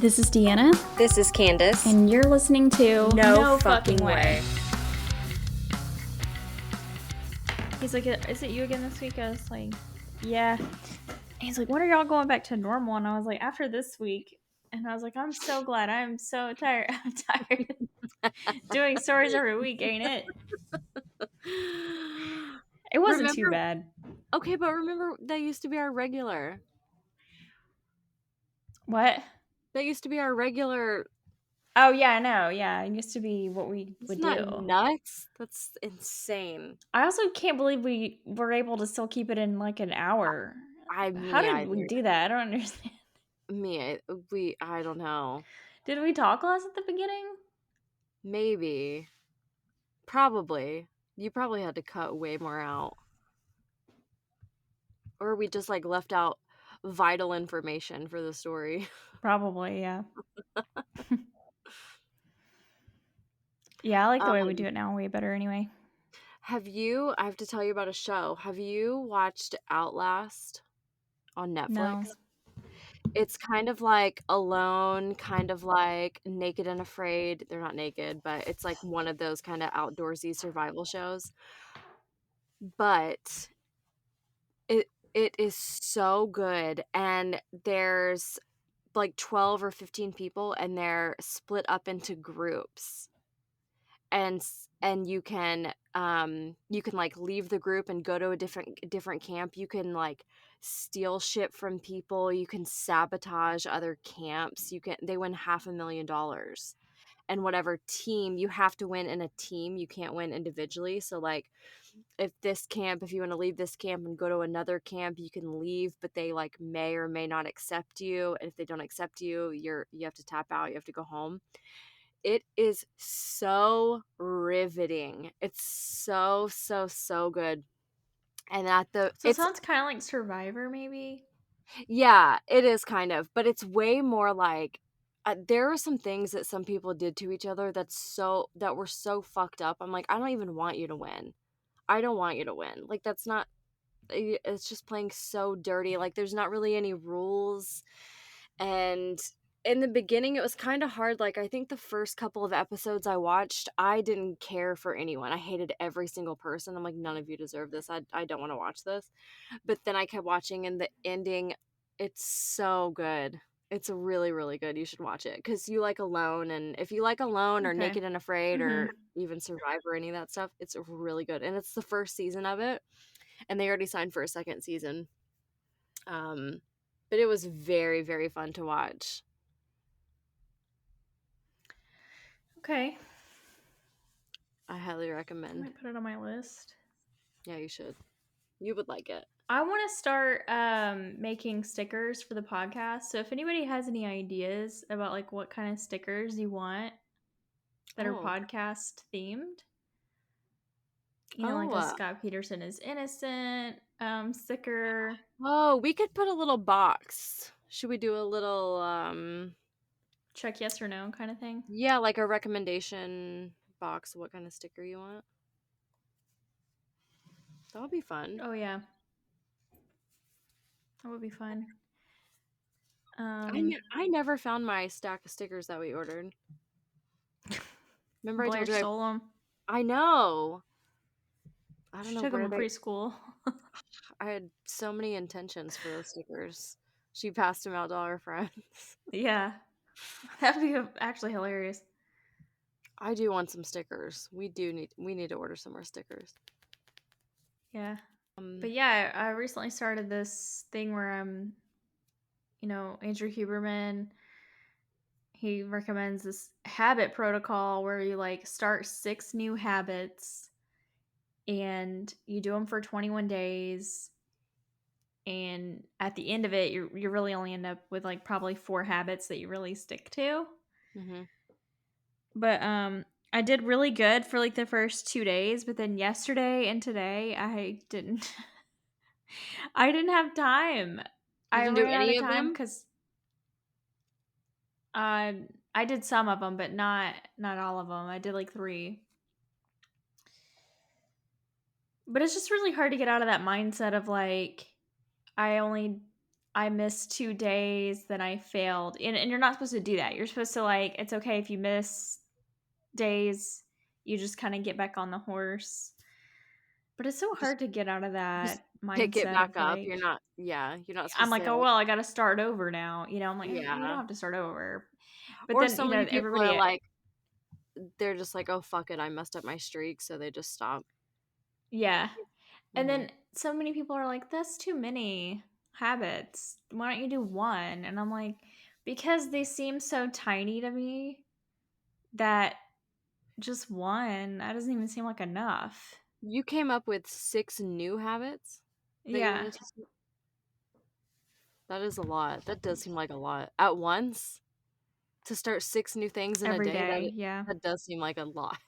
This is Deanna. This is Candace. And you're listening to No Fucking Way. He's like, is it you again this week? I was like, yeah. He's like, when are y'all going back to normal? And I was like, after this week. And I was like, I'm so glad. I'm so tired. I'm tired doing stories every week, ain't it? It wasn't too bad. Okay, but remember that used to be our regular. What? That used to be our regular. Oh, yeah, I know. Yeah, it used to be what we would do. Isn't that nuts? That's insane. I also can't believe we were able to still keep it in like an hour. How did we do that? I don't understand. I don't know. Did we talk less at the beginning? Maybe. Probably. You probably had to cut way more out. Or we just like left out vital information for the story. Probably, yeah. Yeah, I like the way we do it now way better anyway. I have to tell you about a show. Have you watched Outlast on Netflix? No. It's kind of like Alone, kind of like Naked and Afraid. They're not naked, but it's like one of those kind of outdoorsy survival shows. But it is so good, and there's like 12 or 15 people, and they're split up into groups. And you can like leave the group and go to a different camp. You can like steal shit from people, you can sabotage other camps, they win $500,000. And whatever team, you have to win in a team, you can't win individually. So like if you want to leave this camp and go to another camp, you can leave, but they like may or may not accept you, and if they don't accept you, you have to tap out, you have to go home. It is so riveting. It's so, so, so good. And So it sounds kind of like Survivor, maybe? Yeah, it is kind of. But it's way more like, there are some things that some people did to each other that were so fucked up. I'm like, I don't even want you to win. I don't want you to win. Like, that's not, it's just playing so dirty. Like, there's not really any rules. And in the beginning, it was kind of hard. Like, I think the first couple of episodes I watched, I didn't care for anyone. I hated every single person. I'm like, none of you deserve this. I don't want to watch this. But then I kept watching, and the ending, it's so good. It's really, really good. You should watch it because you like Alone. And if you like Alone or Naked and Afraid or even Survivor, any of that stuff, it's really good. And it's the first season of it. And they already signed for a second season. But it was very, very fun to watch. Okay. I highly recommend. I might put it on my list. Yeah, you should. You would like it. I want to start making stickers for the podcast. So if anybody has any ideas about like what kind of stickers you want that are podcast themed, like a Scott Peterson is innocent sticker. Oh, we could put a little box. Should we do a little check yes or no kind of thing? Yeah, like a recommendation box. What kind of sticker you want? That would be fun. Oh yeah, that would be fun. I never found my stack of stickers that we ordered. Remember, Blair I told you stole them. I know. I don't know. Took them in preschool. I had so many intentions for those stickers. She passed them out to all her friends. Yeah, that'd be actually hilarious. I do want some stickers. We need to order some more stickers. Yeah. But yeah, I recently started this thing where I'm, Andrew Huberman, he recommends this habit protocol where you like start 6 new habits and you do them for 21 days. And at the end of it, you really only end up with like probably 4 habits that you really stick to. Mm-hmm. But I did really good for like the first 2 days, but then yesterday and today I didn't I didn't have time. I didn't do ran out any of of time them? because I did some of them, but not all of them. I did like 3. But it's just really hard to get out of that mindset of like I I missed 2 days, then I failed, and you're not supposed to do that. You're supposed to, like it's okay if you miss days, you just kinda get back on the horse. But it's so Just hard to get out of just that pick it mindset back of, up. You're like not yeah, you're not I'm supposed to like, say, "Oh, like well, I gotta start over now," I'm like, "You don't yeah. have to start over." But Or then, so many people are everybody like they're just like, "Oh, fuck it, I messed up my streak," so they just stop. Yeah. And Mhm. then so many people are like, "That's too many habits. Why don't you do 1?" And I'm like, "Because they seem so tiny to me that just 1, that doesn't even seem like enough." You came up with 6 new habits that you Yeah. wanted to s that is a lot. That does seem like a lot. At once? To start 6 new things in a Every day, day, yeah. that does seem like a lot.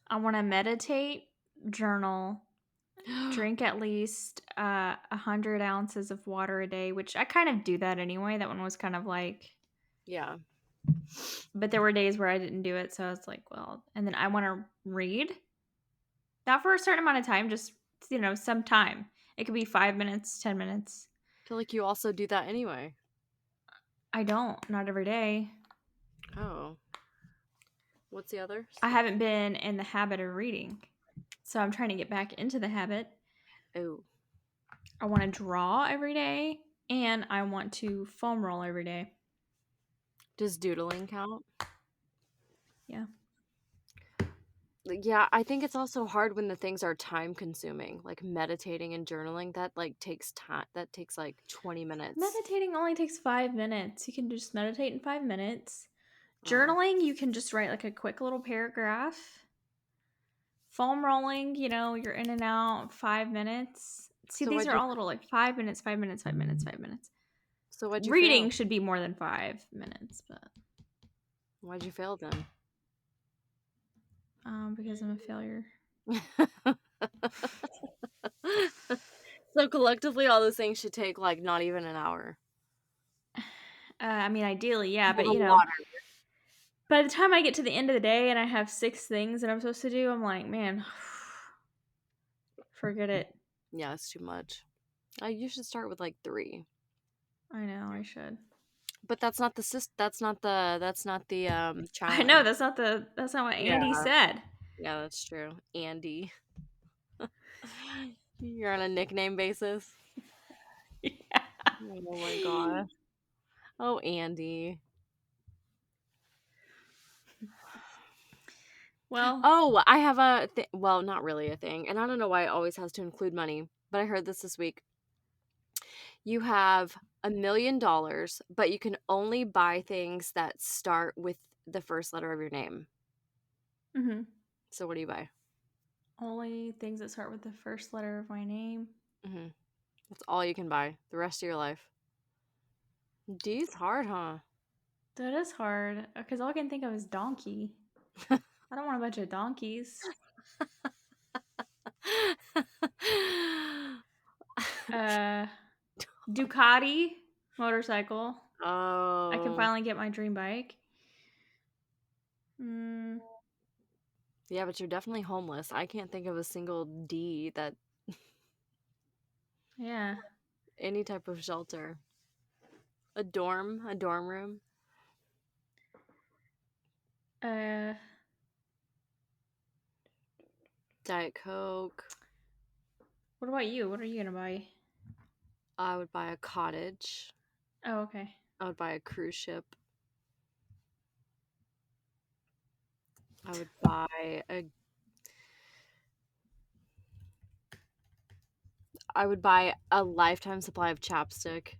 I wanna meditate, journal, drink at least, 100 ounces of water a day, which I kind of do that anyway. That one was kind of like Yeah. but there were days where I didn't do it, so I was like, "Well," and then I wanna read. Not for a certain amount of time, just, some time. It could be 5 minutes, 10 minutes. Feel like you also do that anyway. I don't, not every day. Oh. What's the others? I haven't been in the habit of reading, so I'm trying to get back into the habit. Oh. I wanna draw every day, and I want to foam roll every day. Does doodling count? Yeah. Like, yeah, I think it's also hard when the things are time consuming, like meditating and journaling, that, like, takes time that takes, like, 20 minutes. Meditating only takes 5 minutes. You can just meditate in 5 minutes. Oh. Journaling, you can just write, like, a quick little paragraph. Foam rolling, you're in and out 5 minutes. See, So these why'd are you all little, like, 5 minutes, 5 minutes, 5 minutes, 5 minutes. so why'd you Reading fail? should be more than 5 minutes, but, Why'd you fail then? because I'm a failure. So collectively, all those things should take, like, not even an hour. I mean, ideally, yeah, Well, but, the water. by the time I get to the end of the day and I have 6 things that I'm supposed to do, I'm like, "Man, forget it." Yeah, it's too much. You should start with, like, 3. I know, I should. But that's not the I know, challenge. that's not what Yeah, Andy said. yeah, that's true. Andy. You're on a nickname basis? Yeah. Oh my gosh. Oh, Andy. Well Oh, I have a well, not really a thing, and I don't know why it always has to include money, but I heard this week. You have $1,000,000, but you can only buy things that start with the first letter of your name. mhm. So what do you buy? Only things that start with the first letter of my name. Mhm. That's all you can buy the rest of your life. D's hard, huh? That is hard, because all I can think of is donkey. I don't want a bunch of donkeys. Uh, Ducati motorcycle. I can Oh. finally get my dream bike. Mm, Yeah, but you're definitely homeless. I can't think of a single D that yeah. any type of shelter. A dorm room, Uh, Diet Coke. what about you? What are you gonna buy? I would buy a cottage. Oh, okay. I would buy a cruise ship. I would buy a I would buy a lifetime supply of chapstick.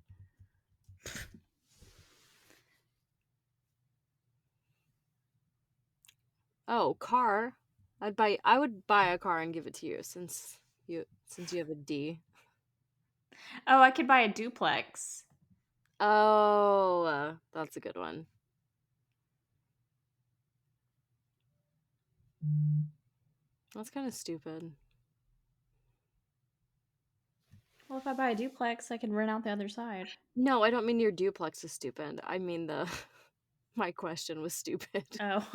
Oh, car. I would buy a car and give it to you since you have a D. Oh, I could buy a duplex. Oh, that's a good one. That's kind of stupid. Well, if I buy a duplex, I can rent out the other side. No, I don't mean your duplex is stupid. I mean the my question was stupid. Oh.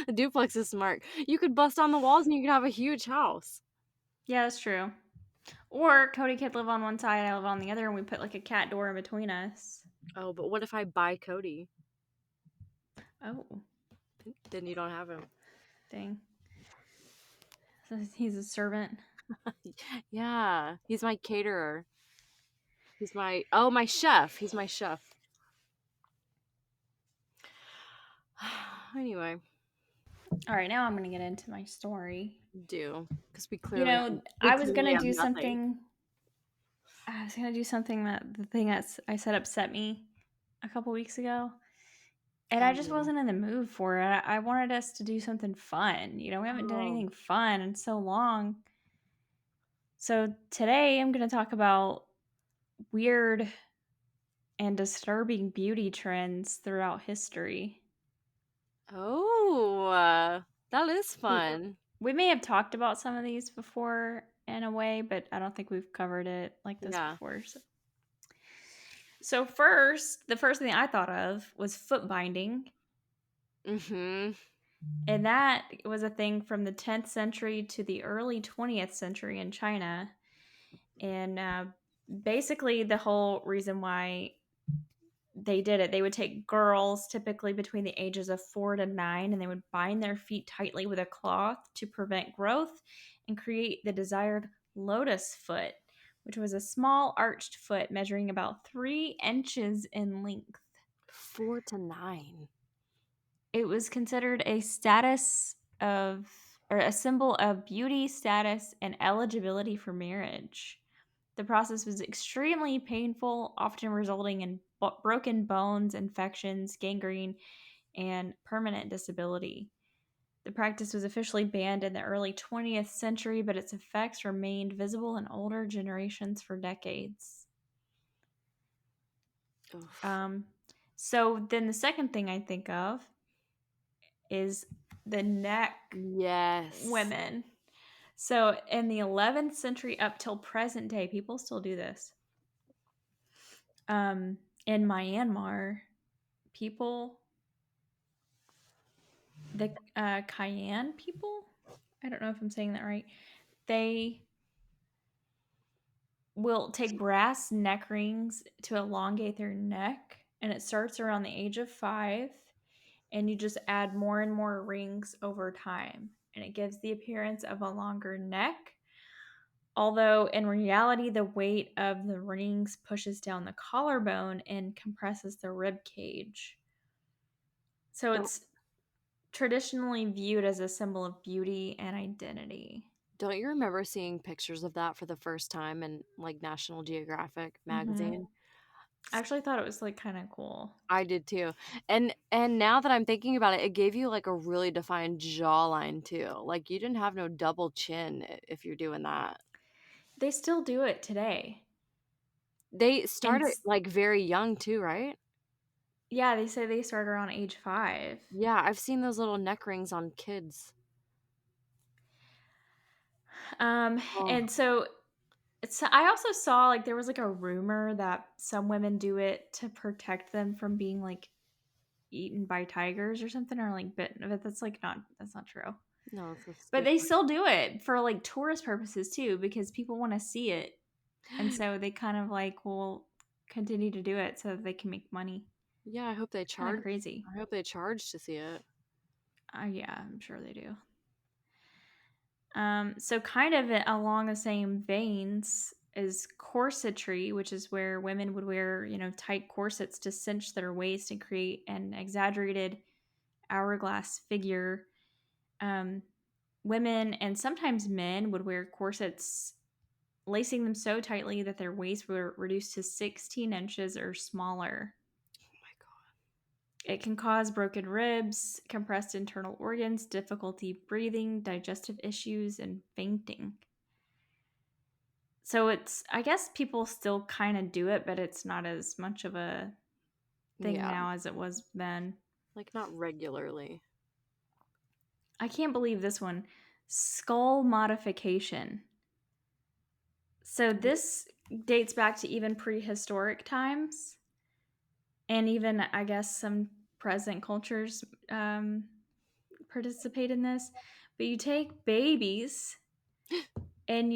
A duplex is smart. You could bust on the walls and you could have a huge house. Yeah, that's true. Or Cody could live on one side, I live on the other, and we put like a cat door in between us. Oh, but what if I buy Cody? Oh, Then you don't have him. dang. So he's a servant. Yeah, he's my caterer. He's my chef. He's my chef. Anyway, All right, now I'm going to get into my story. do because we I was going clearly to have do nothing. something. I was going to do something that the thing that I said upset me a couple weeks ago. And I Oh just no. wasn't in the mood for it. I wanted us to do something fun. We haven't done Oh. anything fun in so long. So today I'm going to talk about weird and disturbing beauty trends throughout history. Oh, that is We fun. we may have talked about some of these before in a way, but I don't think we've covered it like this Yeah. before. So first, the first thing I thought of was foot binding, Mm-hmm. and that was a thing from the 10th century to the early 20th century in China. And basically, the whole reason why they did it, they would take girls typically between the ages of 4 to 9, and they would bind their feet tightly with a cloth to prevent growth and create the desired lotus foot, which was a small arched foot measuring about 3 inches in length. 4 to 9. It was considered a status of, or a symbol of beauty, status, and eligibility for marriage. The process was extremely painful, often resulting in broken bones, infections, gangrene, and permanent disability. The practice was officially banned in the early 20th century, but its effects remained visible in older generations for decades. Oof. Um, so then the second thing I think of is the neck Yes. women. So in the 11th century up till present day, people still do this. In Myanmar, people, the Cayenne people, I don't know if I'm saying that right, they will take brass neck rings to elongate their neck, and it starts around the age of 5, and you just add more and more rings over time, and it gives the appearance of a longer neck. Although in reality, the weight of the rings pushes down the collarbone and compresses the rib cage. So Don't it's traditionally viewed as a symbol of beauty and identity. don't you remember seeing pictures of that for the first time in like National Geographic Hmm. magazine? I actually thought it was like kind of cool. I did too. And now that I'm thinking about it, it gave you like a really defined jawline too. Like you didn't have no double chin if you're doing that. They still do it today. They And started like very young too, right? yeah, they say they start around age 5. Yeah, I've seen those little neck rings on kids. Um, Oh, and so I also saw like there was like a rumor that some women do it to protect them from being like eaten by tigers or something, or like bitten, but that's not true. no, it's just But they different. still do it for like tourist purposes too, because people want to see it, and so they kind of like will continue to do it so that they can make money. Yeah, I hope they It's kind of charge. crazy. I hope they charge to see it. Yeah, I'm sure they do. So kind of along the same veins is corsetry, which is where women would wear, tight corsets to cinch their waist and create an exaggerated hourglass figure. Um, Women and sometimes men would wear corsets, lacing them so tightly that their waists were reduced to 16 inches or smaller. Oh my god. It can cause broken ribs, compressed internal organs, difficulty breathing, digestive issues, and fainting. So I guess people still kind of do it, but it's not as much of a thing Yeah, now as it was then. like not regularly. I can't believe this one. Skull modification. So this dates back to even prehistoric times, and even I guess some present cultures participate in this. But you take babies and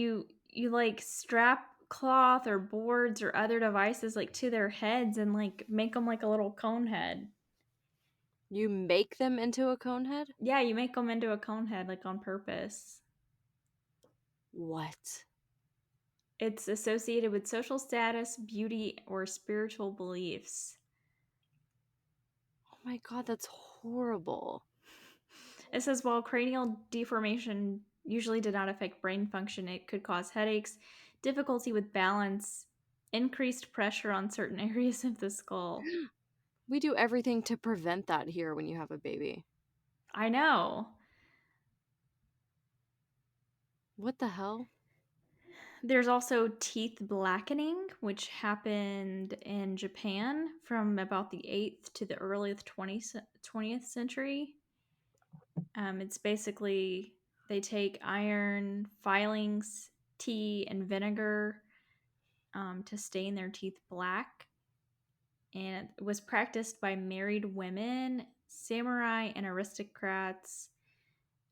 you like strap cloth or boards or other devices like to their heads and like make them like a little cone head. You make them into a cone head? Yeah, you make them into a cone head like on purpose. What? It's associated with social status, beauty, or spiritual beliefs. Oh my god, that's horrible. It says while cranial deformation usually did not affect brain function, it could cause headaches, difficulty with balance, increased pressure on certain areas of the skull. We do everything to prevent that here when you have a baby. I know. What the hell? There's also teeth blackening, which happened in Japan from about the 8th to the early 20th century. It's basically they take iron filings, tea, and vinegar to stain their teeth black. And it was practiced by married women, samurai, and aristocrats.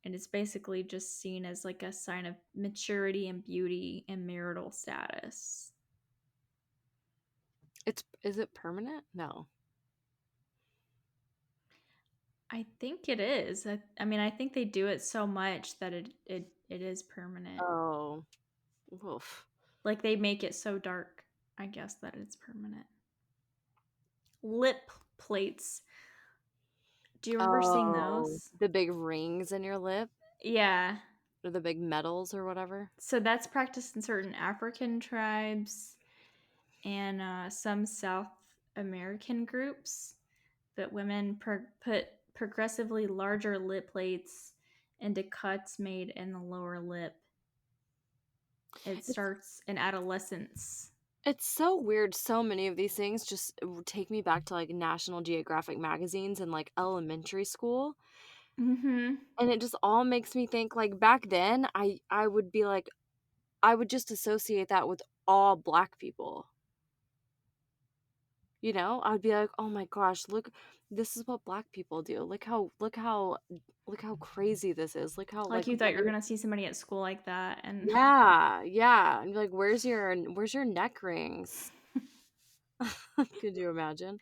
And it's basically just seen as like a sign of maturity and beauty and marital status. It's is it permanent? No. I think it is. I mean, I think they do it so much that it is permanent. Oh. Oof. Like they make it so dark, I guess, that it's permanent. Lip plates. Do you remember seeing Oh, those? the big rings in your lip Yeah. or the big medals or whatever? So that's practiced in certain African tribes and some South American groups. But women put progressively larger lip plates into cuts made in the lower lip. It It's starts in adolescence. it's so weird. So many of these things just take me back to like National Geographic magazines and like elementary school. Mm-hmm. And it just all makes me think like back then I would be like I would just associate that with all black people. You know? I'd be like, "Oh my gosh, look, this is what black people do. Look how crazy this is. Look how Like like you thought you were white." gonna see somebody at school like that, and Yeah, yeah. And be like, where's your neck rings?" Could you imagine?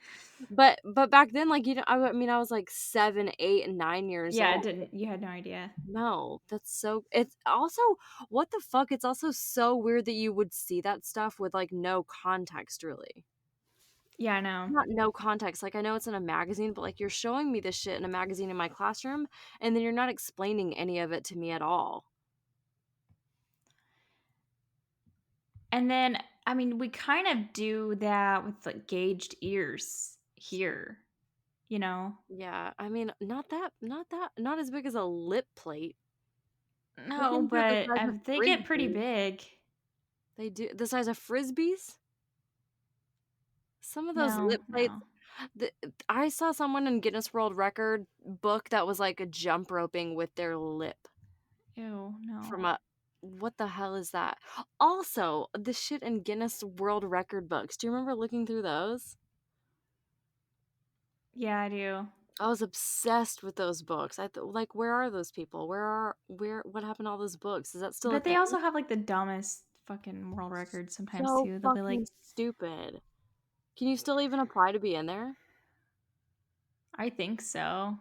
But back then, like, you know, I mean, I was like 7, 8, and 9 years yeah, it old. didn't. You had no idea. No, that's so it's also what the fuck? It's also so weird that you would see that stuff with, like, no context, really. Yeah, I know. Not no context, like, I know it's in a magazine, but, like, you're showing me this shit in a magazine in my classroom, and then you're not explaining any of it to me at all. And then, I mean, we kind of do that with like gauged ears here, you know? Yeah, I mean, not as big as a lip plate. Those No, things are the but size of they get pretty Frisbees. big. They do the size of Frisbees? Some of those No, lip plates no. the I saw someone in Guinness World Record book that was, like, a jump roping with their lip Ew, from no. a what the hell is that? Also, the shit in Guinness World Record books, do you remember looking through those? Yeah, I do. I was obsessed with those books. Like, where are those people? Where what happened to all those books? Is that still a But they thing? also have like the dumbest fucking world records sometimes So too. They'll be fucking like, stupid. Can you still even apply to be in there? I think so.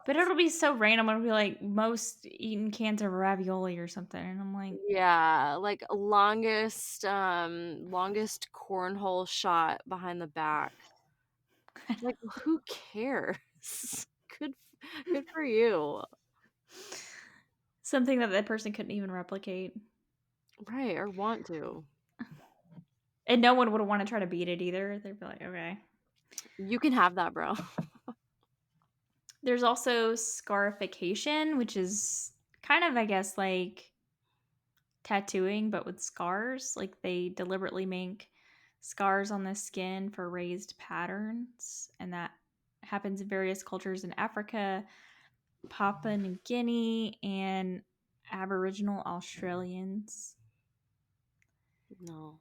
But it'll be so random. It'll be like most eaten cans of ravioli or something. And I'm like, Yeah, like longest cornhole shot behind the back. Like, who cares? Good good for you. something that that person couldn't even replicate. Right, or want to. And no one would want to try to beat it either. They'd be like, okay. You can have that, bro. There's also scarification, which is kind of, I guess, like tattooing, but with scars. Like they deliberately make scars on the skin for raised patterns. And that happens in various cultures in Africa, Papua New Guinea, and Aboriginal Australians. No.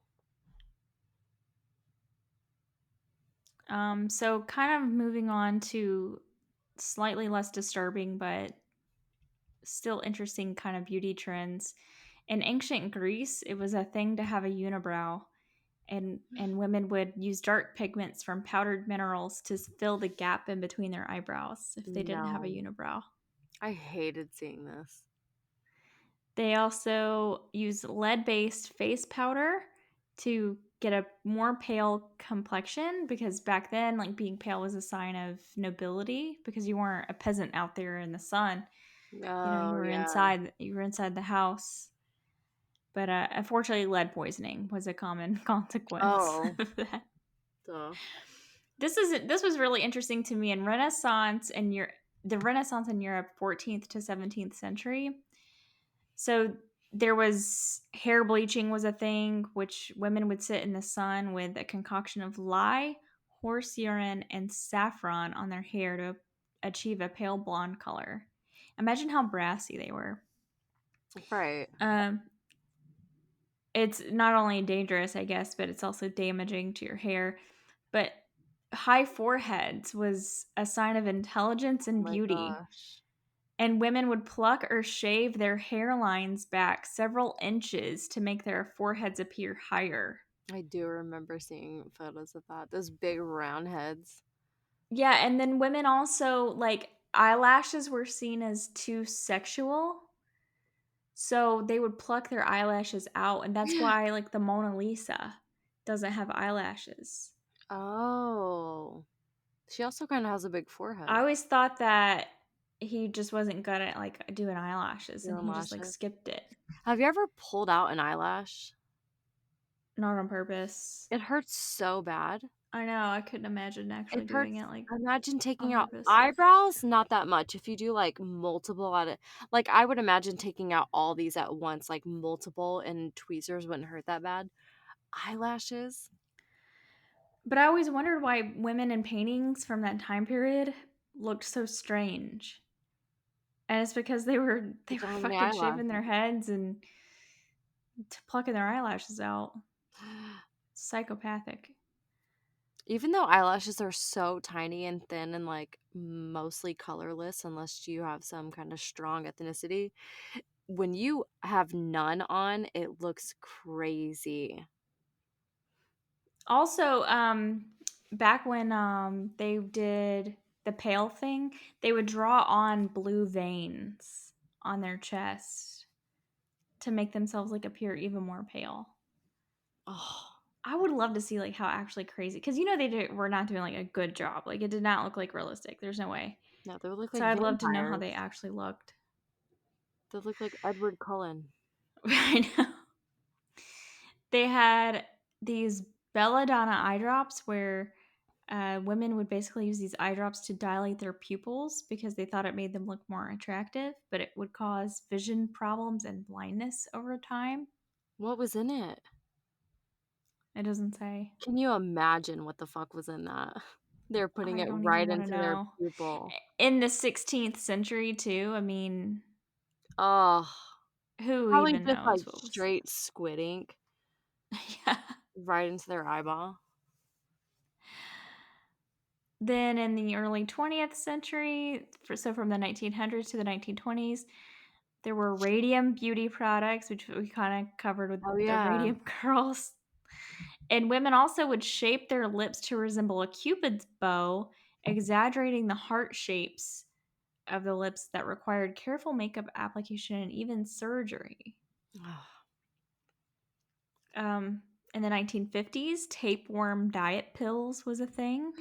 So kind of moving on to slightly less disturbing, but still interesting kind of beauty trends. In ancient Greece, it was a thing to have a unibrow, and women would use dark pigments from powdered minerals to fill the gap in between their eyebrows if they didn't have a No. unibrow. I hated seeing this. They also use lead-based face powder to get a more pale complexion because back then, like being pale was a sign of nobility because you weren't a peasant out there in the sun. You Oh, were yeah. inside. You were inside the house. But unfortunately, lead poisoning was a common consequence Oh, of that. duh. This was really interesting to me in the Renaissance in Europe, 14th to 17th century. So there was hair bleaching was a thing, which women would sit in the sun with a concoction of lye, horse urine, and saffron on their hair to achieve a pale blonde color. Imagine how brassy they were. Right. Um, it's not only dangerous, I guess, but it's also damaging to your hair. But high foreheads was a sign of intelligence Oh and my beauty. gosh. And women would pluck or shave their hairlines back several inches to make their foreheads appear higher. I do remember seeing photos of that. Those big round heads. Yeah, and then women also like eyelashes were seen as too sexual. So they would pluck their eyelashes out, and that's why like the Mona Lisa doesn't have eyelashes. Oh. She also kind of has a big I forehead. always thought that he just wasn't good at like doing eyelashes and Doing he just like lashes. skipped it. Have you ever pulled out an eyelash? Not on purpose. It hurts so bad. I know, I couldn't imagine It actually doing hurts. it like Imagine taking on out purpose. eyebrows, not that much. If you do like multiple at it, like I would imagine taking out all these at once, like multiple, and tweezers wouldn't hurt that bad. Eyelashes, But I always wondered why women in paintings from that time period looked so strange. And it's because they they were don't have any fucking shaving eyelashes. their heads and plucking their eyelashes out. Psychopathic. Even though eyelashes are so tiny and thin and like mostly colorless, unless you have some kind of strong ethnicity, when you have none on, it looks crazy. Also, back when they did the pale thing, they would draw on blue veins on their chest to make themselves like appear even more pale. Oh, I would love to see like how actually crazy because were not doing like a good job. Like it did not look like realistic. There's no way. no, they look So like I'd love to know how they vampires. actually looked. They look like Edward Cullen. I know. They had these belladonna eye drops where women would basically use these eye drops to dilate their pupils because they thought it made them look more attractive, but it would cause vision problems and blindness over time. What was in it? It doesn't say. Can you imagine what the fuck was in that? They're putting I it don't even right want to into their know. pupil. In the 16th century, too, I mean, Oh, who probably even just like knows what was. straight squid ink Yeah. right into their eyeball. Then in the early 20th century, so from the 1900s to the 1920s, there were radium beauty products, which we kind of covered with Oh the yeah. radium girls. And women also would shape their lips to resemble a cupid's bow, exaggerating the heart shapes of the lips that required careful makeup application and even surgery. Um, in the 1950s, tapeworm diet pills was a thing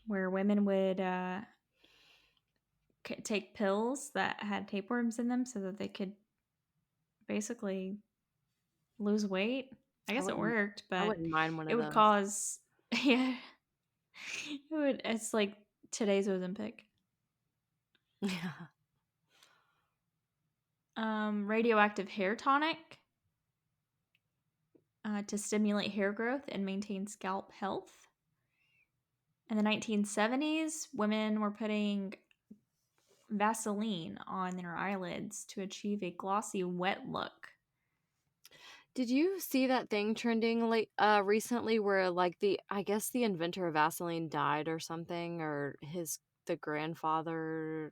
where women would take pills that had tapeworms in them so that they could basically lose weight. I I guess it wouldn't worked, I but wouldn't mind one it of would those. cause yeah, it's like today's Ozempic. Yeah. Radioactive hair tonic to stimulate hair growth and maintain scalp health. In the 1970s, women were putting Vaseline on their eyelids to achieve a glossy, wet look. Did you see that thing trending recently where like the I guess the inventor of Vaseline died or something or his the grandfather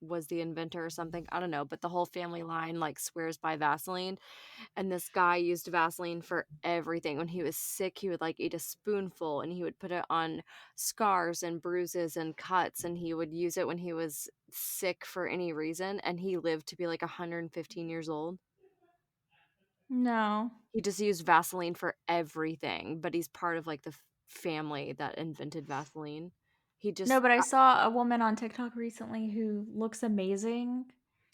was the inventor or something. I don't know, but the whole family line like swears by Vaseline. And this guy used Vaseline for everything. When he was sick, he would like eat a spoonful and he would put it on scars and bruises and cuts. And he would use it when he was sick for any reason. And he lived to be like 115 years old. No. He just used Vaseline for everything, but he's part of like the family that invented Vaseline. He No, just, but I saw a woman on TikTok recently who looks amazing.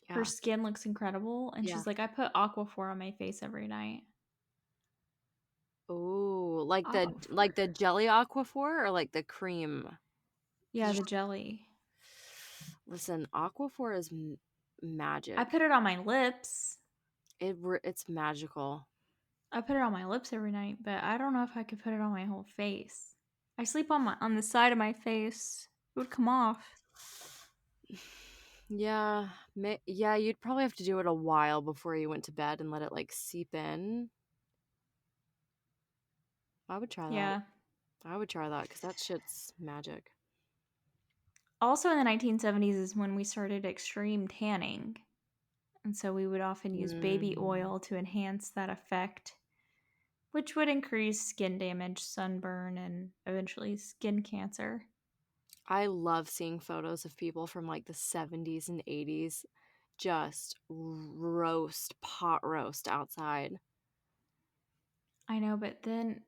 Her yeah, skin looks incredible, and yeah. she's like, "I put Aquaphor on my face every night." Oh, Aquaphor. like the jelly Aquaphor or like the cream? Yeah, the jelly. Listen, Aquaphor is I magic. put it on my lips. It's magical. I put it on my lips every night, but I don't know if I could put it on my whole face. I sleep on the side of my face. It would come off. Yeah, yeah, you'd probably have to do it a while before you went to bed and let it like seep in. I would try that. Yeah. I would try that because that shit's magic. Also in the 1970s is when we started extreme tanning. And so we would often use baby Mm. oil to enhance that effect, which would increase skin damage, sunburn, and eventually skin cancer. I love seeing photos of people from like the 70s and 80s just pot roast outside. I know, but then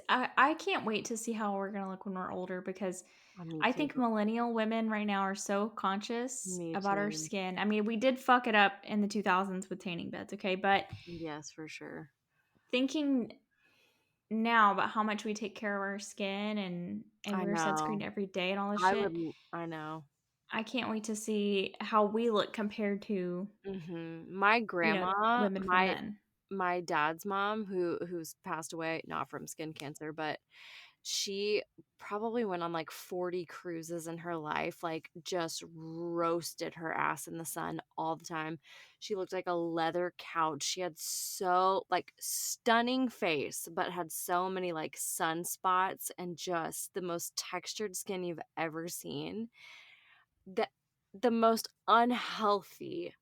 I can't wait to see how we're going to look when we're older because Me I too. think millennial women right now are so conscious Me about our too. skin. I mean, we did fuck it up in the 2000s with tanning beds, okay? But Yes, for sure. thinking now about how much we take care of our skin and I wear sunscreen know. every day and all this shit, I know. I can't wait to see how we look compared to, My grandma, women from then. my dad's mom, who's passed away, not from skin cancer, but she probably went on like 40 cruises in her life, like just roasted her ass in the sun all the time. She looked like a leather couch. She had so like stunning face, but had so many like sunspots and just the most textured skin you've ever seen. The the most unhealthy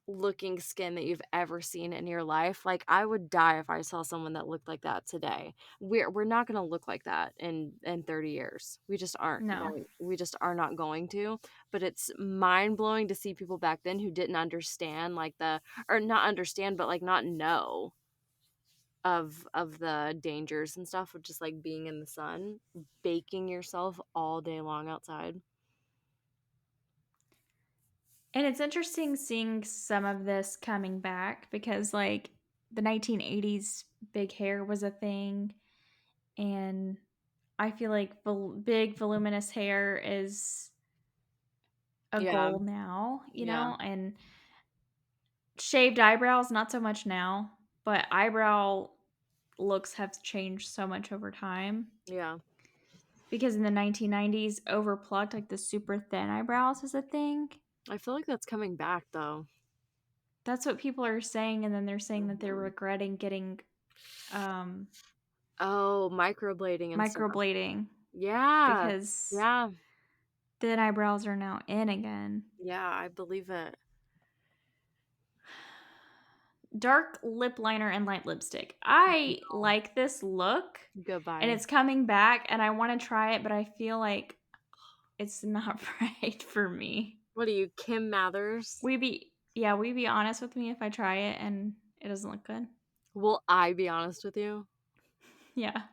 looking skin that you've ever seen in your life. Like I would die if I saw someone that looked like that today. We're not going to look like that in 30 years. We just aren't No. going. We just are not going to. But it's mind-blowing to see people back then who didn't understand like the or not understand but like not know of the dangers and stuff of just like being in the sun, baking yourself all day long outside. And it's interesting seeing some of this coming back because, like, the 1980s, big hair was a thing. And I feel like big, voluminous hair is a Yeah. goal now, Yeah. and shaved eyebrows, not so much now, but eyebrow looks have changed so much over time. Yeah. Because in the 1990s, overplucked, like the super thin eyebrows was a thing. I feel like that's coming back though. That's what people are saying, and then they're saying that they're Mhm. regretting getting um, Oh, microblading and stuff. microblading Yeah. because Yeah. thin eyebrows are now in again. Yeah, I believe it. Dark lip liner and light lipstick. I No. like this look, and Goodbye. it's coming back, and I want to try it, but I feel like it's not right for me. What are you, Kim Mathers? We be honest with me if I try it and it doesn't look good. Will I be honest with you? Yeah,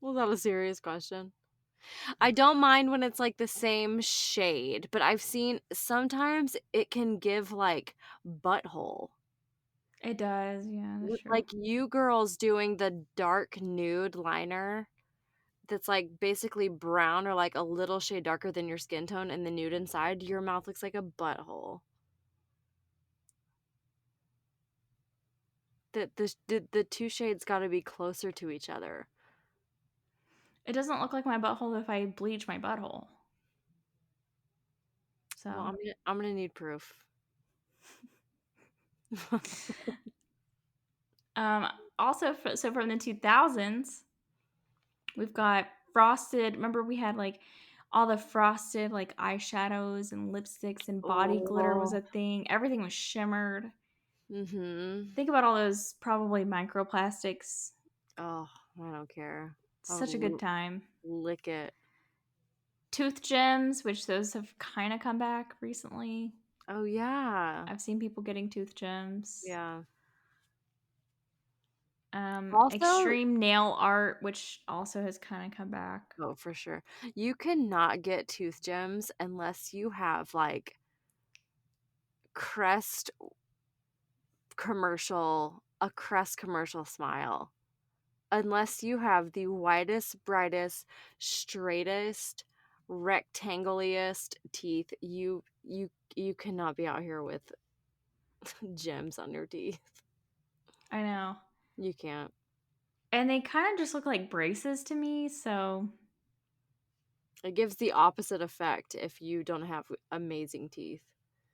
Was that a serious question? I don't mind when it's like the same shade, but I've seen sometimes it can give like butthole. it does. Yeah, that's With true. like you girls doing the dark nude liner that's like basically brown or like a little shade darker than your skin tone and the nude inside, your mouth looks like a butthole. The two shades got to be closer to each other. It doesn't look like my butthole if I bleach my butthole. Well, So, I'm gonna need proof. um, also, from the 2000s, we've got frosted. Remember, we had like all the frosted like eyeshadows and lipsticks and body glitter was Oh. a thing. Everything was shimmered. Mhm. Think about all those probably microplastics. Oh, I don't care. I'll Such a good time. lick it. Tooth gems, which those have kind of come back recently. Oh, yeah. I've seen people getting tooth gems. Yeah. Also Extreme nail art, which also has kind of come back. oh, for sure. You cannot get tooth gems unless you have, like, Crest a Crest commercial smile. Unless you have the whitest, brightest, straightest, rectangliest teeth, you cannot be out here with gems on your teeth. I know. You can't. And they kind of just look like braces to me, so It gives the opposite effect if you don't have amazing teeth.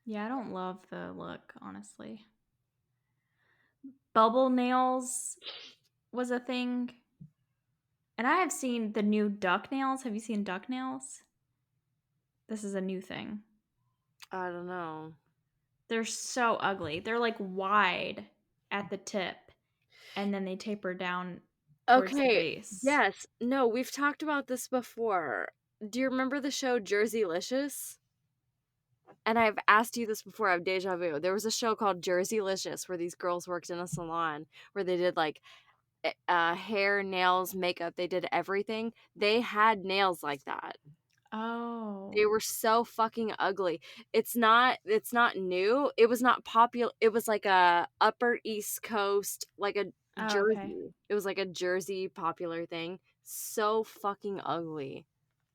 yeah, I don't love the look, honestly. Bubble nails was a thing. And I have seen the new duck nails. Have you seen duck nails? This is a new thing. I don't know. They're so ugly. They're like wide at the tip and then they taper down towards the Okay, base. yes. No, we've talked about this before. Do you remember the show Jerseylicious? And I've asked you this before, I have deja vu. There was a show called Jerseylicious where these girls worked in a salon where they did like hair, nails, makeup, they did everything. They had nails like that. They Oh. were so fucking ugly. It's not new. It was not popular. It was like a upper East Coast, like a Oh, okay. Jersey. It was like a Jersey popular thing. So fucking ugly.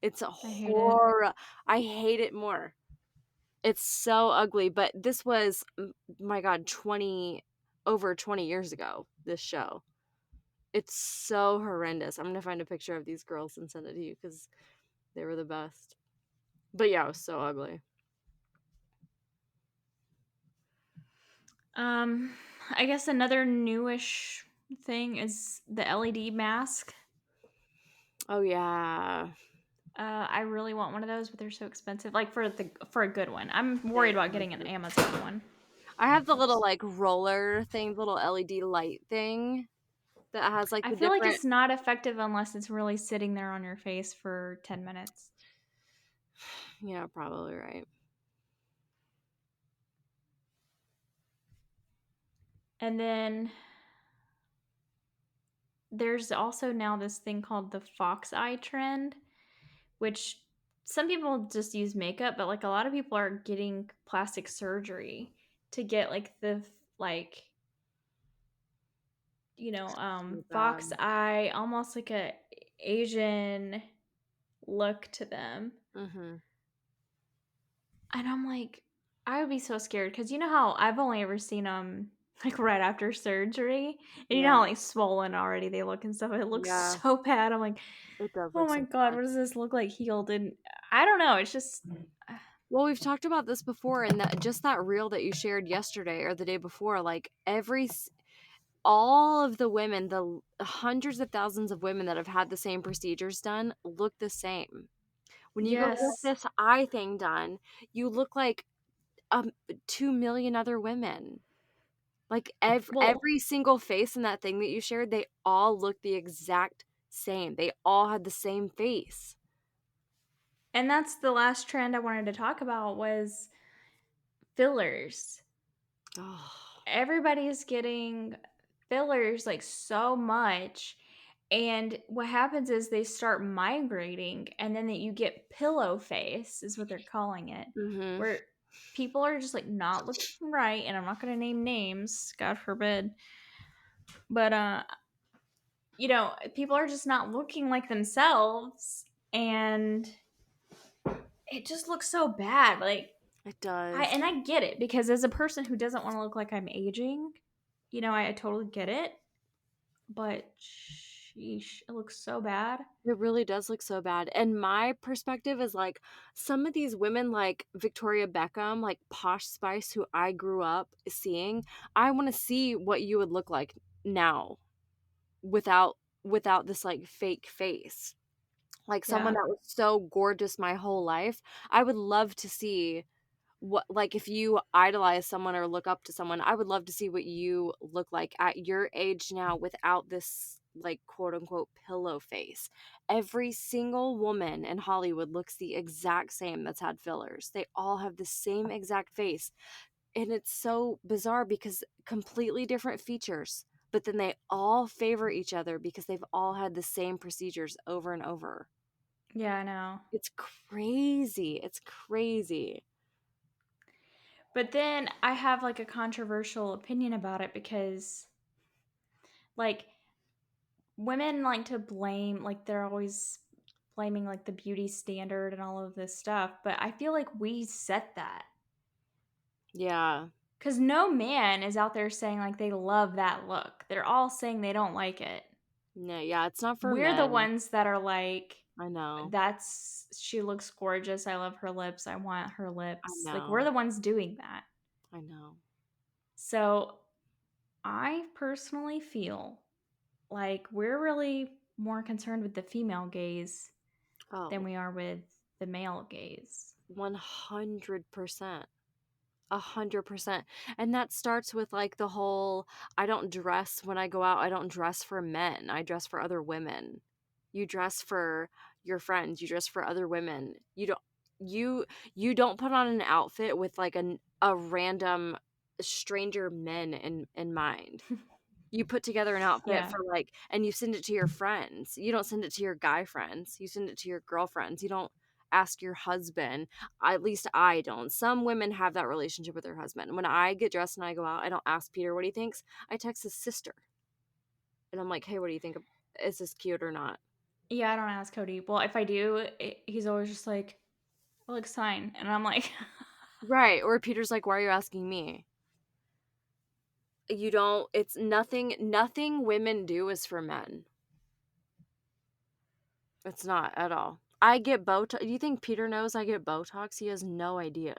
It's a I hate it. horror. I hate it more. It's so ugly, but this was my god, 20 over 20 years ago, this show. It's so horrendous. I'm gonna find a picture of these girls and send it to you because they were the best. But yeah, it was so ugly. Um I guess another newish thing is the LED mask. Oh yeah. I really want one of those, but they're so expensive. Like for a good one. I'm They worried about are getting an good. Amazon one. I have the little Which like roller thing, little LED light thing that has like I the feel like different. it's not effective unless it's really sitting there on your face for 10 minutes. Yeah, probably right. And then there's also now this thing called the fox eye trend, which some people just use makeup, but like a lot of people are getting plastic surgery to get like like So fox bad. eye, almost like a Asian look to them. Mm-hmm. And I'm like, I would be so scared because you know how I've only ever seen them like right after surgery, and you know Yeah. how like swollen already they look and stuff. It looks Yeah. so bad. I'm like, It does oh look my so god, bad. what does this look like healed? And I don't know. It's just Well, we've talked about this before, and that just that reel that you shared yesterday or the day before, like all of the women, the hundreds of thousands of women that have had the same procedures done, look the same. When you go get yes. this eye thing done, you look like 2 million other women. Like Well, every single face in that thing that you shared, they all look the exact same. They all had the same face. and that's the last trend I wanted to talk about was fillers. Oh. Everybody's getting fillers like so much, and what happens is they start migrating and then that you get pillow face is what they're calling it, Mhm. where people are just like not looking right, and I'm not going to name names, god forbid, but people are just not looking like themselves, and it just looks so bad. Like It I does. and I get it because as a person who doesn't want to look like I'm aging, I totally get it. But sheesh, it looks so bad. It really does look so bad. And my perspective is like some of these women like Victoria Beckham, like Posh Spice who I grew up seeing, I want to see what you would look like now without this like fake face. Like someone Yeah. that was so gorgeous my whole life. I would love to see what, like, if you idolize someone or look up to someone, I would love to see what you look like at your age now without this, like, quote unquote pillow face. Every single woman in Hollywood looks the exact same that's had fillers. They all have the same exact face. And it's so bizarre because completely different features, but then they all favor each other because they've all had the same procedures over and over. Yeah, I know. It's crazy. It's crazy. But then I have like a controversial opinion about it because like women like to blame, like they're always blaming like the beauty standard and all of this stuff, but I feel like we set that. Yeah. Cuz no man is out there saying like they love that look. They're all saying they don't like it. No, yeah, it's not for We're the men. ones that are like, I know. that's she looks gorgeous. I love her lips. I want her I lips. Like we're know. the ones doing that. I know. So, I personally feel like we're really more concerned with the female gaze than Oh, we are with the male gaze. 100%. 100%. And that starts with like the whole I don't dress when I go out, I don't dress for men. I dress for other women. You dress for your friends, you dress for other women. You you don't put on an outfit with like a random stranger men in mind. You put together an outfit Yeah. for, like, and you send it to your friends. You don't send it to your guy friends. You send it to your girlfriends. You don't ask your husband. At least I don't. Some women have that relationship with their husband. When I get dressed and I go out, I don't ask Peter what he thinks. I text his sister, and I'm like, "Hey, what do you think of is this cute or not?" Yeah, I don't ask Cody. Well, if I do, he's always just like, "It looks fine," and I'm like, Right, or Peter's like, "Why are you asking me?" You don't it's nothing women do is for men. It's not at all. I get Botox. Do you think Peter knows I get Botox? He has no idea.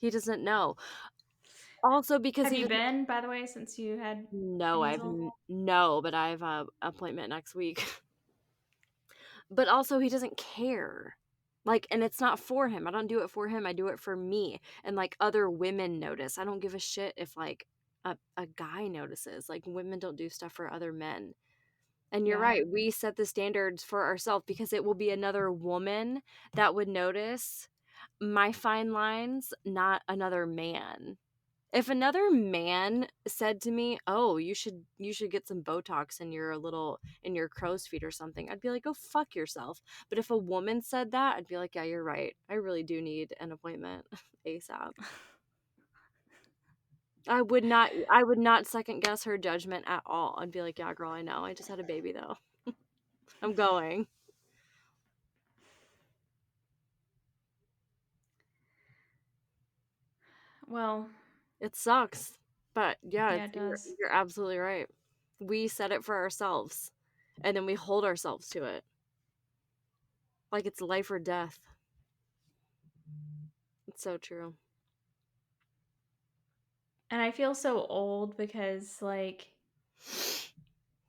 He doesn't know. Also because "Have he you doesn't been, by the way, since you had no, Hazel?" no, but I have a appointment next week. But also he doesn't care. Like, and it's not for him. I don't do it for him. I do it for me. And like other women notice. I don't give a shit if like a guy notices. Like women don't do stuff for other men. And you're Yeah. right. We set the standards for ourselves because it will be another woman that would notice my fine lines, not another man. If another man said to me, "Oh, you should get some Botox in your little in your crow's feet or something," I'd be like, "Go fuck yourself." But if a woman said that, I'd be like, "Yeah, you're right. I really do need an appointment ASAP." I would not second guess her judgment at all. I'd be like, "Yeah, girl, I know. I just had a baby though. I'm going." Well, It sucks. But yeah, yeah, it you're does. you're absolutely right. We set it for ourselves and then we hold ourselves to it. Like it's life or death. It's so true. And I feel so old because like,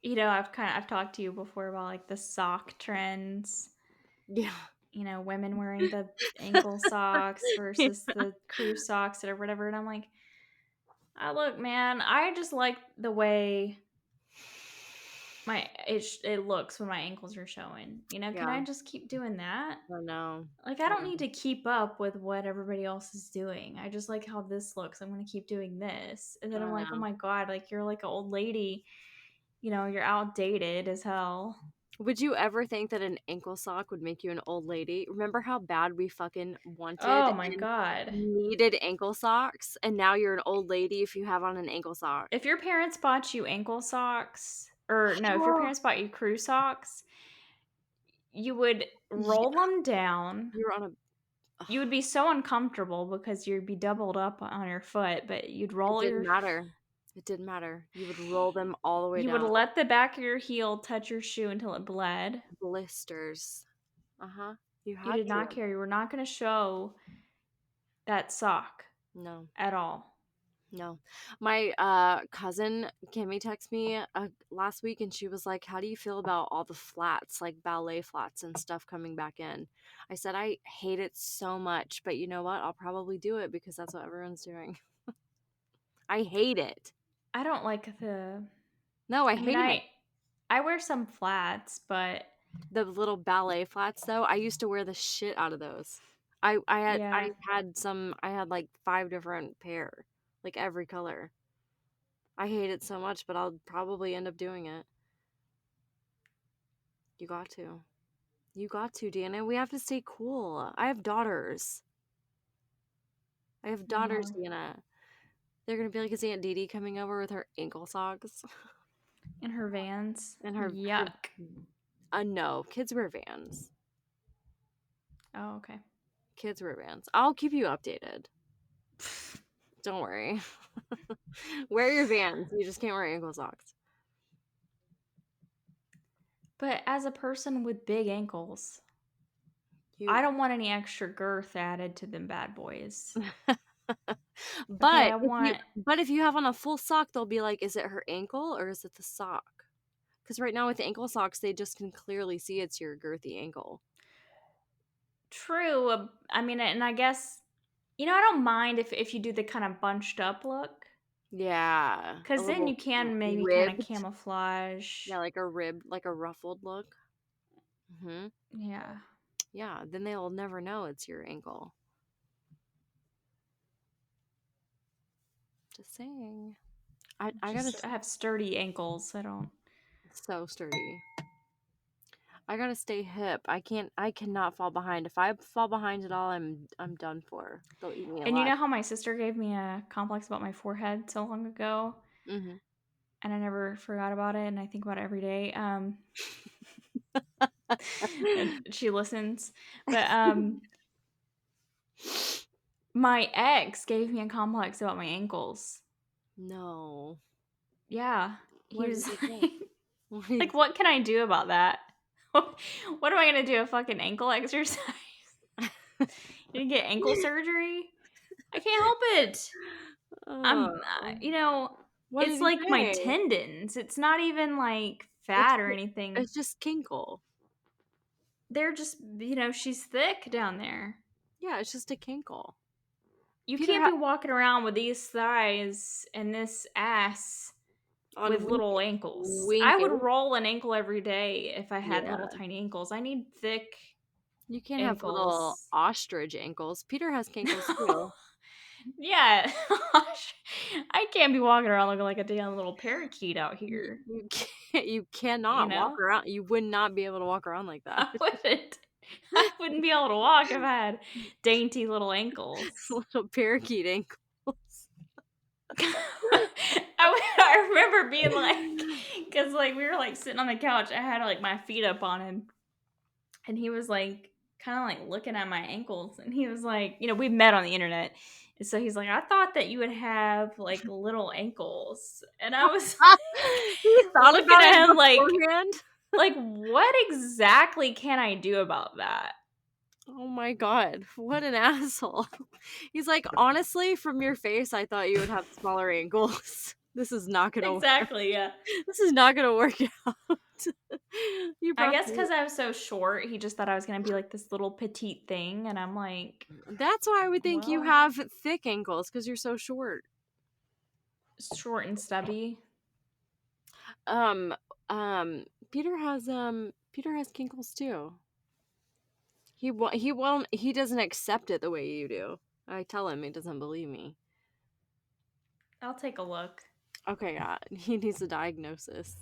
I've talked to you before about like the sock trends, Yeah. women wearing the ankle socks Yeah. versus the crew socks or whatever. And I'm like, look, man, I just like the way it looks when my ankles are showing. Can Yeah, I just keep doing that? I know. Like, I I don't know. need to keep up with what everybody else is doing. I just like how this looks. I'm going to keep doing this. And then I'm I like, oh know. my God, like, you're like an old lady. You're outdated as hell. Would you ever think that an ankle sock would make you an old lady? Remember how bad we fucking wanted Oh my and God. needed ankle socks? And now you're an old lady if you have on an ankle sock. If your parents bought you ankle socks, or no, if your parents bought you crew socks, you would Yeah, roll them down. you're on a You would be so uncomfortable because you'd be doubled up on your foot, but it didn't matter. It didn't matter. You would roll them all the way you would down. let the back of your heel touch your shoe until it bled. Blisters. Uh-huh. You You had did not to. care. You were not going to show that sock No. at all. No. My cousin Kimmy texted me last week and she was like, "How do you feel about all the flats, like ballet flats and stuff coming back in?" I said I hate it so much, but you know what? I'll probably do it because that's what everyone's doing. I hate it. I don't like the No, I I mean, hate it. I wear some flats, but The little ballet flats though, I used to wear the shit out of those. yeah. I had like 5 different pair, like every color. I hate it so much, but I'll probably end up doing it. You got to. You got to, Deanna. We have to stay cool. I have daughters. I have daughters, Oh, Deanna. They're gonna be like, is Aunt Dee Dee coming over with her ankle socks in her Vans. and her? Yuck. No, kids wear Vans. Oh, okay. Kids wear Vans. I'll keep you updated. Don't worry. Wear your Vans. You just can't wear ankle socks. But as a person with big ankles, I You. don't want any extra girth added to them bad boys. Okay, but I if you want but if you have on a full sock, they'll be like, is it her ankle or is it the sock? Because right now with the ankle socks, they just can clearly see it's your girthy ankle. true. I mean, and I guess I don't mind if you do the kind of bunched up look, Yeah, a because then little you can maybe kind of ribbed. camouflage. Yeah, like a rib, like a ruffled look. Yeah, Yeah, then they'll never know it's your ankle. Just saying. I gotta I have sturdy ankles. I don't. so sturdy. I gotta stay hip. I cannot fall behind. If I fall behind at all, I'm done for. They'll eat me And you alive. know how my sister gave me a complex about my forehead so long ago, Hmm. and I never forgot about it, and I think about it every day. And she listens, but my ex gave me a complex about my ankles. No. Yeah, he What did was he say? like, What did he like, what can I do about that? What am I gonna do? A fucking ankle exercise? say? You get ankle surgery? I can't help it. Oh, I'm, what did it's he like my say? tendons. It's not even like It's fat or anything. it's just kinkle. They're just, she's thick down there. Yeah, it's just a kinkle. You Peter can't ha- be walking around with these thighs and this ass with on little ankles. I would Winkle. roll an ankle every day if I had little Yeah. tiny ankles. I need thick You can't have little ankles. ostrich ankles. Peter has kinkles too. Yeah. I can't be walking around looking like a damn little parakeet out You, here, you can't. You you cannot walk know? around. You would not be able to walk around like that. I wouldn't. I wouldn't be able to walk if I had dainty little ankles. Little parakeet ankles. I remember being like, because like we were like sitting on the couch, I had like my feet up on him, and he was like kind of like looking at my ankles, and he was like, we met on the internet, and so he's like, I thought that you would have like little ankles, and I was He thought looking about it at him beforehand. like what exactly can I do about that? Oh my god, what an asshole. He's like, honestly, from your face, I thought you would have smaller ankles. This is not gonna work. Exactly, yeah. This is not gonna work out. You I probably guess because I was so short, he just thought I was gonna be like this little petite thing, and I'm like, That's why I would think you well, have thick ankles because you're so short. short and stubby. Um, Peter has kinkles too. He doesn't accept it the way you do. I tell him he doesn't believe me. I'll take a look. Okay, yeah, he needs a diagnosis.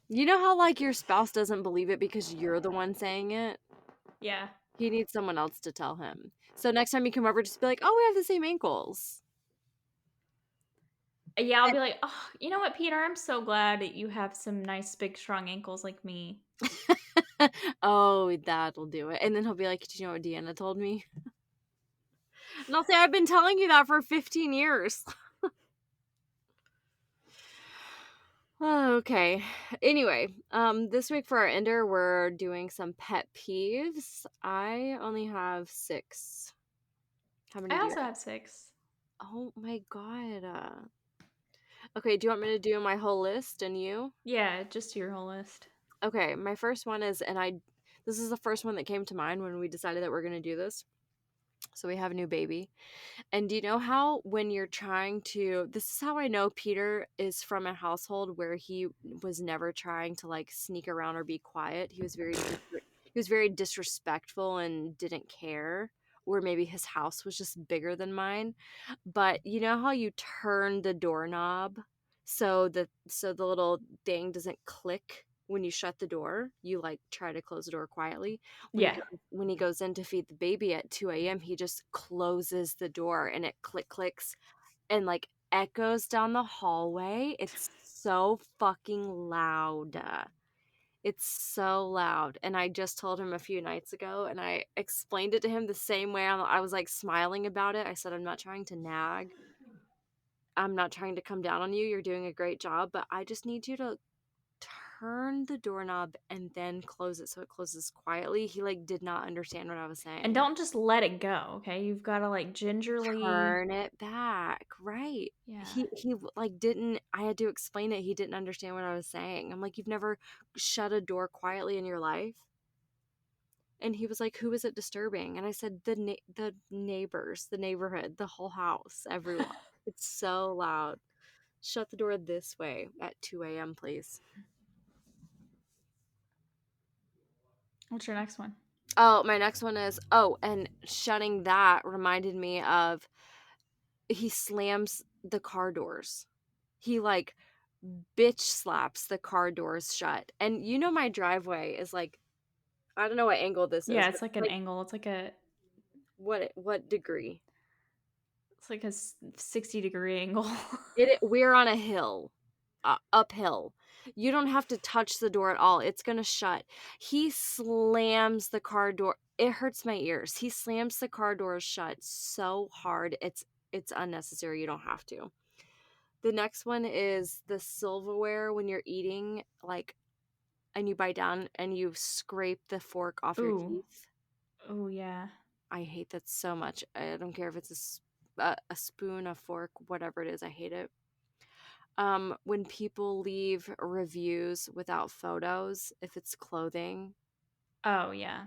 You know how like your spouse doesn't believe it because you're the one saying it? Yeah. He needs someone else to tell him. So next time you come over, just be like, "Oh, we have the same ankles." Yeah, I'll be like, oh, you know what, Peter? I'm so glad that you have some nice, big, strong ankles like me. Oh, that'll do it. And then he'll be like, "Do you know what Deanna told me?" And I'll say, "I've been telling you that for 15 years." Oh, okay. Anyway, this week for our ender, we're doing some pet peeves. I only have 6. How many I do you also have? have 6. Oh my god. Okay, do you want me to do my whole list and you? Yeah, just your whole list. Okay, my first one is, this is the first one that came to mind when we decided that we're gonna do this. So we have a new baby. And do you know how when you're trying to, this is how I know Peter is from a household where he was never trying to like sneak around or be quiet. He was very disrespectful and didn't care, or maybe his house was just bigger than mine. But you know how you turn the doorknob so the little thing doesn't click when you shut the door? You like try to close the door quietly. Yeah. When he goes in to feed the baby at 2 a.m., he just closes the door and it clicks and like echoes down the hallway. It's so fucking loud. It's so loud. And I just told him a few nights ago and I explained it to him the same way. I was like smiling about it. I said, I'm not trying to nag. I'm not trying to come down on you. You're doing a great job, but I just need you to turn the doorknob and then close it so it closes quietly. He like did not understand what I was And saying. don't just let it go, okay? You've got to like gingerly. Turn it back. Right. Yeah. He like didn't I had to explain it. He didn't understand what I was saying. I'm like, "You've never shut a door quietly in your life?" And he was like, "Who is it disturbing?" And I said, the neighbors, the neighborhood, the whole house, everyone. It's so loud. Shut the door this way at 2 a.m., please. What's your next one? Oh, my next one is, oh, and shutting that reminded me of, he slams the car doors. He like bitch slaps the car doors shut. And you know my driveway is like, I don't know what angle this is, Yeah, but it's like it's an like angle. what degree? It's like a 60-degree angle. We're on a hill, uphill. You don't have to touch the door at all. It's gonna shut. He slams the car door. It hurts my ears. He slams the car doors shut so hard. It's unnecessary. You don't have to. The next one is the silverware when you're eating, like, and you bite down and you scrape the fork off your Ooh. teeth. Oh, yeah. I hate that so much. I don't care if it's a spoon, a fork, whatever it is. I hate it. When people leave reviews without photos, if it's clothing, Oh, yeah.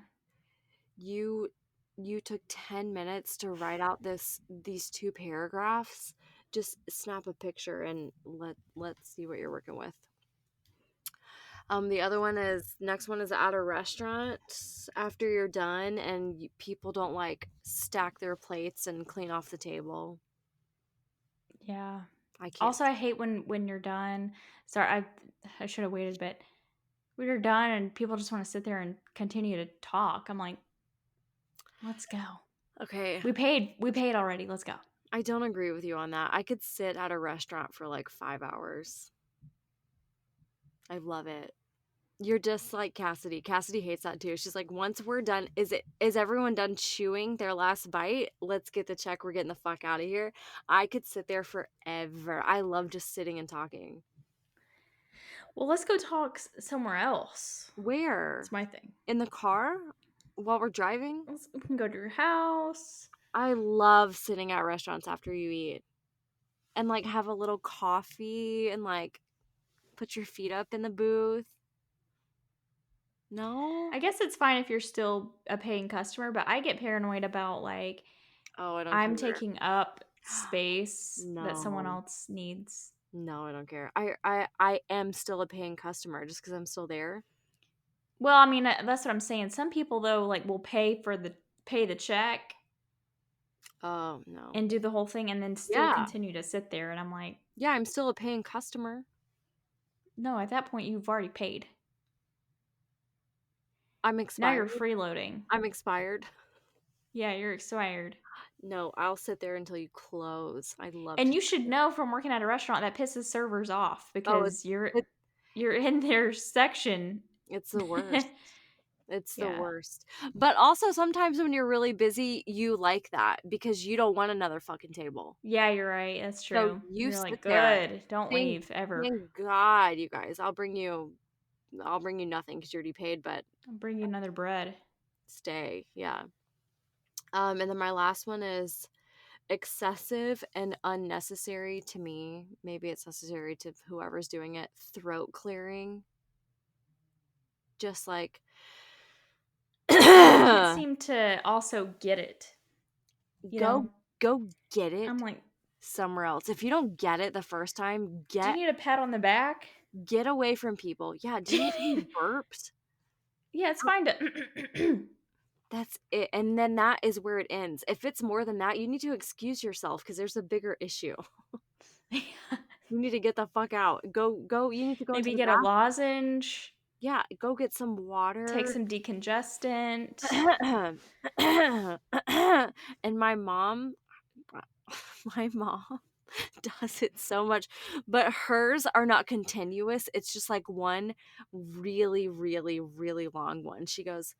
you you took 10 minutes to write out these two paragraphs. Just snap a picture and let's see what you're working with. The other one is, next one is at a restaurant after you're done and people don't like stack their plates and clean off the table. Yeah. I can't. Also, I hate when you're done. Sorry, I should have waited a bit. When you're done and people just want to sit there and continue to talk, I'm like, let's go. Okay, We paid already. Let's go. I don't agree with you on that. I could sit at a restaurant for like 5 hours. I love it. You're just like Cassidy. Cassidy hates that too. She's like, once we're done, is everyone done chewing their last bite? Let's get the check. We're getting the fuck out of here. I could sit there forever. I love just sitting and talking. Well, let's go talk somewhere else. That's Where? my thing. In the car while we're driving? We can go to your house. I love sitting at restaurants after you eat and like have a little coffee and like put your feet up in the booth. No? I guess it's fine if you're still a paying customer, but I get paranoid about like Oh, I don't I'm care. taking up space that someone No. else needs. No, I don't care. I am still a paying customer just because I'm still there. Well, I mean, that's what I'm saying. Some people though like will pay the check Oh, no. and do the whole thing and then still Yeah. continue to sit there and I'm like, Yeah, I'm still a paying customer. "No, at that point you've already paid. I'm Now expired. you're freeloading." I'm expired. Yeah, you're expired. No, I'll sit there until you close. I love And to. you should know from working at a restaurant that pisses servers off Oh, because it, you're in their section. it's the worst. It's the Yeah. worst. But also sometimes when you're really busy, you like that because you don't want another fucking table. Yeah, you're right. That's So true. you You're sit like, there. "Good. Don't Thank leave ever. thank God, you guys. I'll bring you nothing because you already paid, but I'll bring you another bread." stay. Yeah. And then my last one is excessive and unnecessary to me, maybe it's necessary to whoever's doing it, throat clearing. Just like I can't seem to also get it, you know? go go get I'm it like, somewhere else. If you don't get it the first time, "Do you need a pat on the back?" get away from people. Yeah, do you need to be burped? Yeah, it's fine to That's it, and then that is where it ends. If it's more than that, you need to excuse yourself because there's a bigger issue. You need to get the fuck out. Go, you need to go into Maybe the get a bathroom. lozenge, Yeah, go get some take water. some decongestant. And my mom my mom does it so much, but hers are not continuous. It's just like one really, really, really long one. She goes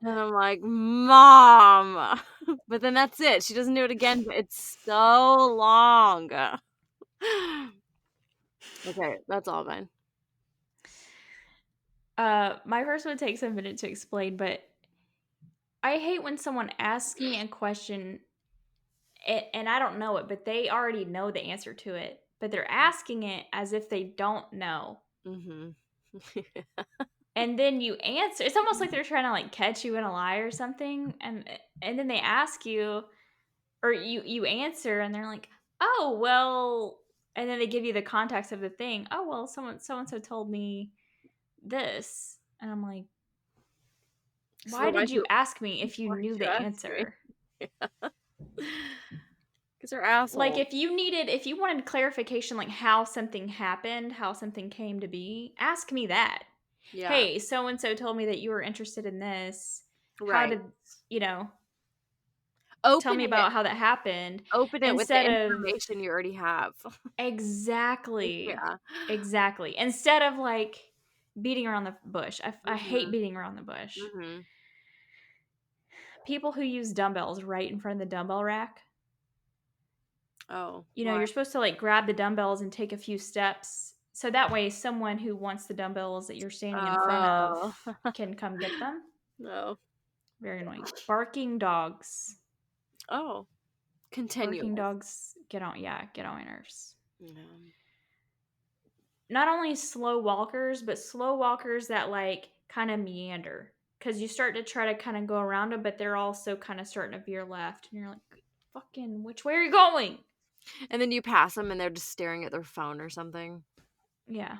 and I'm like, "Mom." But then that's it. She doesn't do it again, but it's so long. Okay, that's all fine. My first one takes a minute to explain, but I hate when someone asks me a question and I don't know it, but they already know the answer to it, but they're asking it as if they don't know. Mhm. And then you answer. It's almost like they're trying to like catch you in a lie or something, and then they ask you or you answer and they're like, "Oh, well," and then they give you the context of the thing. "Oh, well, someone so and so told me this." And I'm like, So "Why did you ask me if you why'd knew you the ask me? answer?" Because they're Like assholes. if you wanted clarification like how something happened, how something came to be, ask me that. Yeah. "Hey, so and so told me that you were interested in this. How Right. did, you know, tell Open me it. about how that happened?" Open it with the Instead of information you already have. exactly. Yeah. Exactly. Instead of like beating around the bush. I hate Mhm. beating around the bush. Mhm. People who use dumbbells right in front of the dumbbell rack. Oh, You know, why? you're supposed to like grab the dumbbells and take a few steps. So that way someone who wants the dumbbells that you're standing in front of Oh. can come get them. No. Very annoying. Barking dogs. Oh, Barking continuous. dogs get on my nerves. Yeah. Not only slow walkers, but slow walkers that like kind of meander. Because you start to try to kind of go around them, but they're also kind of starting to veer left. And you're like, fucking, which way are you going? And then you pass them and they're just staring at their phone or something. Yeah.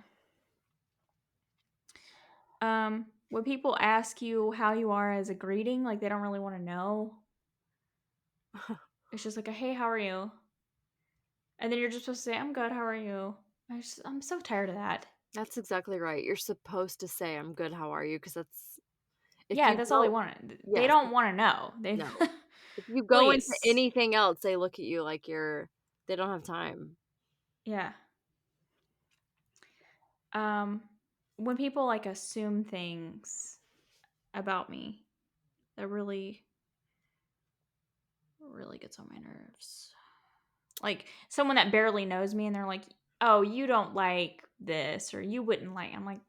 When people ask you how you are as a greeting, like they don't really want to know. It's just like a hey, how are you? And then you're just supposed to say, I'm good, how are you? I'm so tired of that. That's exactly right. You're supposed to say, "I'm good, how are you?" Because that's if Yeah, you that's all they go want. They yes, don't want to know. They no. If you go into please. anything else, they look at you like they don't have time. Yeah. Um, when people like assume things about me, that really gets on my nerves. Like someone that barely knows me and they're like, "Oh, you don't like this or you wouldn't like." I'm like,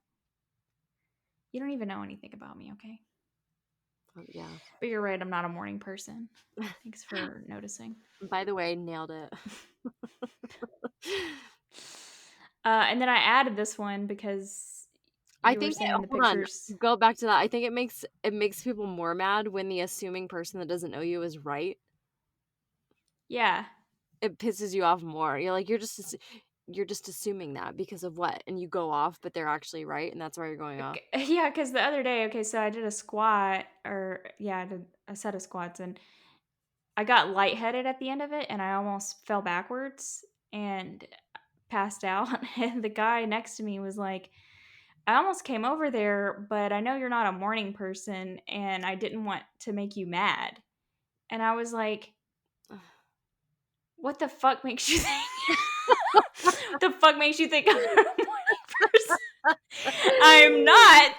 "You don't even know anything about me, okay?" Yeah. But you're right, I'm not a morning person. Thanks for noticing. By the way, nailed it. And then I added this one because I you were think saying it the hold on, pictures. go back to that. I think it makes people more mad when the assuming person that doesn't know you is right. Yeah. It pisses you off more. You're like, you're just assuming that because of what? And you go off, but they're actually right, and that's why you're going off. Yeah, because the other day, okay, so I did a squat, or yeah, I did a set of squats, and I got lightheaded at the end of it, and I almost fell backwards and passed out. And the guy next to me was like, I almost came over there, but I know you're not a morning person, and I didn't want to make you mad. And I was like, what the fuck makes you think? What the fuck makes you think I'm a morning person? I'm not.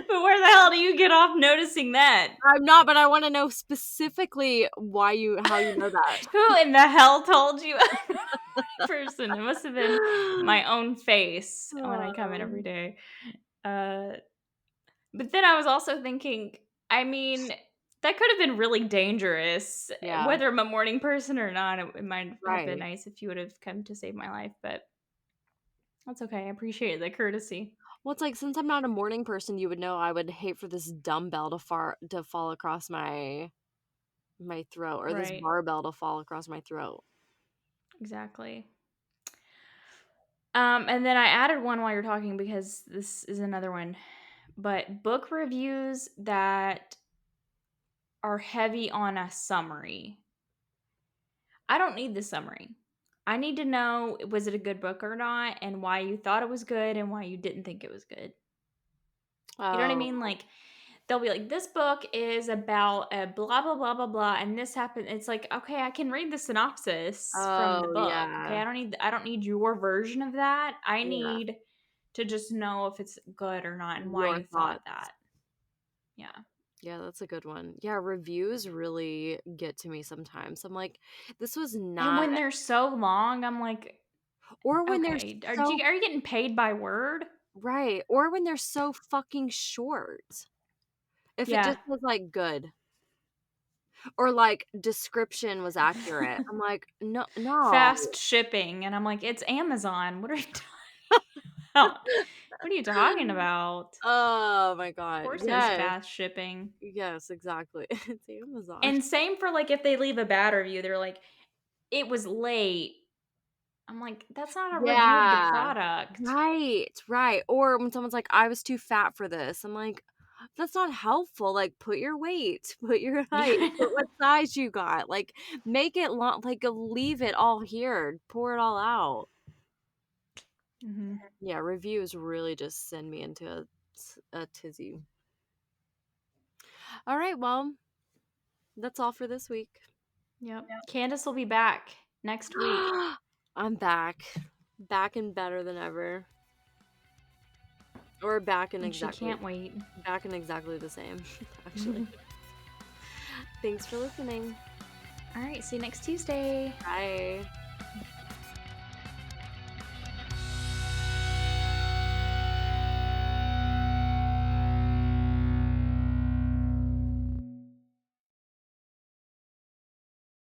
But where the hell do you get off noticing that? I'm not, but I wanna know specifically how you know Who in the hell told you I'm not a morning person? It must have been that. my own face when I come in every Um, day. Uh, But then I was also thinking, I mean, that could have been really dangerous. Yeah, Whether I'm a morning person or not, it might have been right. nice if you would have come to save my life, but that's okay. I appreciate the courtesy. Well, it's like, since I'm not a morning person, you would know I would hate for this dumbbell to fall across my throat, or this Right. barbell to fall across my throat. Exactly. And then I added one while you're talking because this is another one. But book reviews that are heavy on a summary. I don't need the summary. I need to know, was it a good book or not, and why you thought it was good and why you didn't think it was good. You know what I Oh. mean? Like, they'll be like, this book is about a blah, blah, blah, blah, blah, and this happened. It's like, okay, I can read the synopsis from the Oh, book. Okay. yeah. I don't need your version of that. I Yeah. need to just know if it's good or not and why Your you thought thoughts. that. Yeah. Yeah, that's a good one. Yeah, reviews really get to me sometimes. I'm like, this was And not. when they're so long, I'm like, Or when they're okay, so are you getting paid by word? right, or when they're so fucking short. If it Yeah. just was, like, good, or, like, description was accurate. I'm like, "No, no." Fast shipping, and I'm like, "It's Amazon. What are you talking about? What are you talking about? Oh my Of god, course it was yes, fast shipping." yes, exactly. It's Amazon. And same for, like, if they leave a bad review, they're like, "It was late." I'm like, "That's not a review of the Yeah. product." Right, right, or when someone's like, "I was too fat for this." I'm like, "That's not helpful, like, put your weight, put your Yeah, height, I put what know. size you got, like, make it long, like, leave it all here, pour it all out." Mhm. Yeah, reviews really just send me into a tizzy. Alright, well, that's all for this week. Yep. Candace will be back next week, I'm back. Back and better than ever. Or and she can't wait. back and exactly the same, actually. Thanks for listening. Alright, see you next Tuesday. Bye.